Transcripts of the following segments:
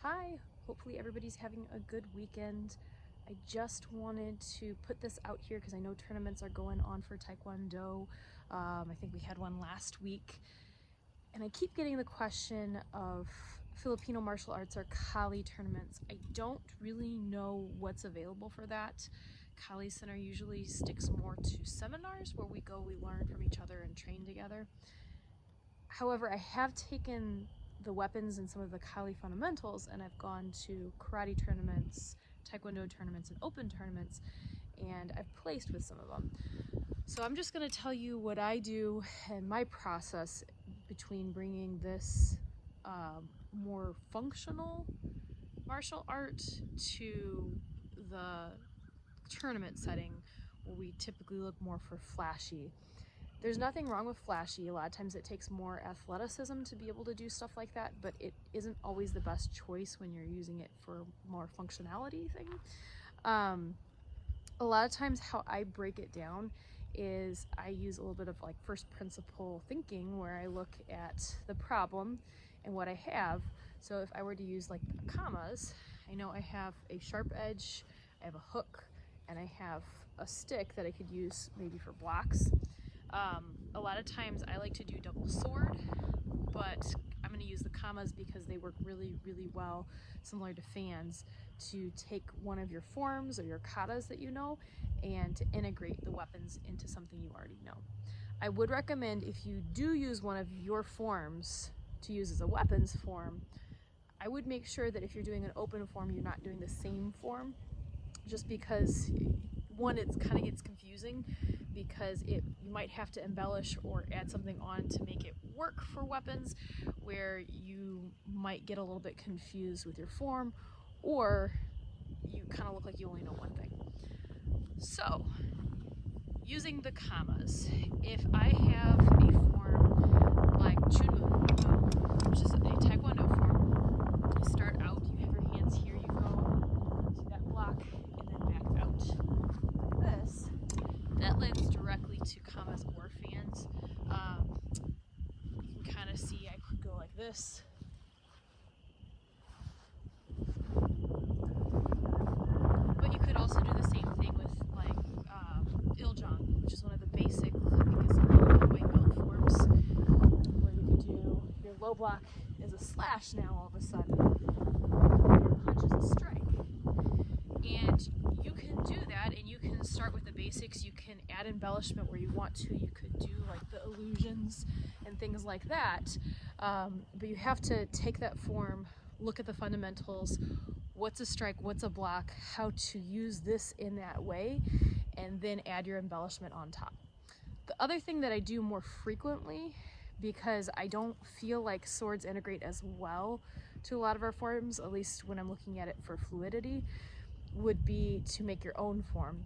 Hi, hopefully everybody's having a good weekend. I just wanted to put this out here because I know tournaments are going on for Taekwondo. I think we had one last week. And I keep getting the question of Filipino martial arts or Kali tournaments. I don't really know what's available for that. Kali Center usually sticks more to seminars where we learn from each other and train together. However, I have taken the weapons and some of the Kali fundamentals, and I've gone to karate tournaments, Taekwondo tournaments, and Open tournaments, and I've placed with some of them. So I'm just going to tell you what I do and my process between bringing this more functional martial art to the tournament setting where we typically look more for flashy. There's nothing wrong with flashy. A lot of times it takes more athleticism to be able to do stuff like that, but it isn't always the best choice when you're using it for more functionality thing. A lot of times how I break it down is I use a little bit of like first principle thinking where I look at the problem and what I have. So if I were to use like kamas, I know I have a sharp edge, I have a hook, and I have a stick that I could use maybe for blocks. A lot of times I like to do double sword, but I'm going to use the kamas because they work really, really well, similar to fans, to take one of your forms or your katas that you know and to integrate the weapons into something you already know. I would recommend if you do use one of your forms to use as a weapons form, I would make sure that if you're doing an open form, you're not doing the same form, just because one, it kind of gets confusing because you might have to embellish or add something on to make it work for weapons, where you might get a little bit confused with your form, or you kind of look like you only know one thing. So, using the kamas, if I have a form like Chunmu, which is a Taekwondo form, you start out, you have your hands here, you go to that block, and then back out. This, that lends directly to kamas or fans. You can kind of see I could go like this. But you could also do the same thing with like Iljong, which is one of the basic, I think it's white belt forms, where you could do your low block is a slash now all of a sudden. Your punch is a strike. And you can do that, and you can start with the basics. You can add embellishment where you want to. You could do like the illusions and things like that. But you have to take that form, look at the fundamentals, what's a strike, what's a block, how to use this in that way, and then add your embellishment on top. The other thing that I do more frequently, because I don't feel like swords integrate as well to a lot of our forms, at least when I'm looking at it for fluidity, would be to make your own form.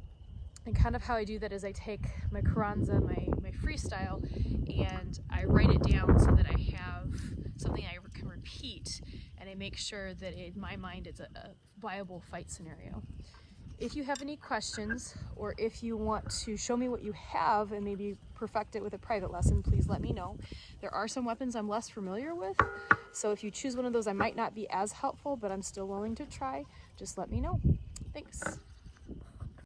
And kind of how I do that is I take my Carranza, my freestyle, and I write it down so that I have something I can repeat, and I make sure that in my mind it's a viable fight scenario. If you have any questions, or if you want to show me what you have and maybe perfect it with a private lesson, please let me know. There are some weapons I'm less familiar with, so if you choose one of those, I might not be as helpful, but I'm still willing to try. Just let me know. Thanks.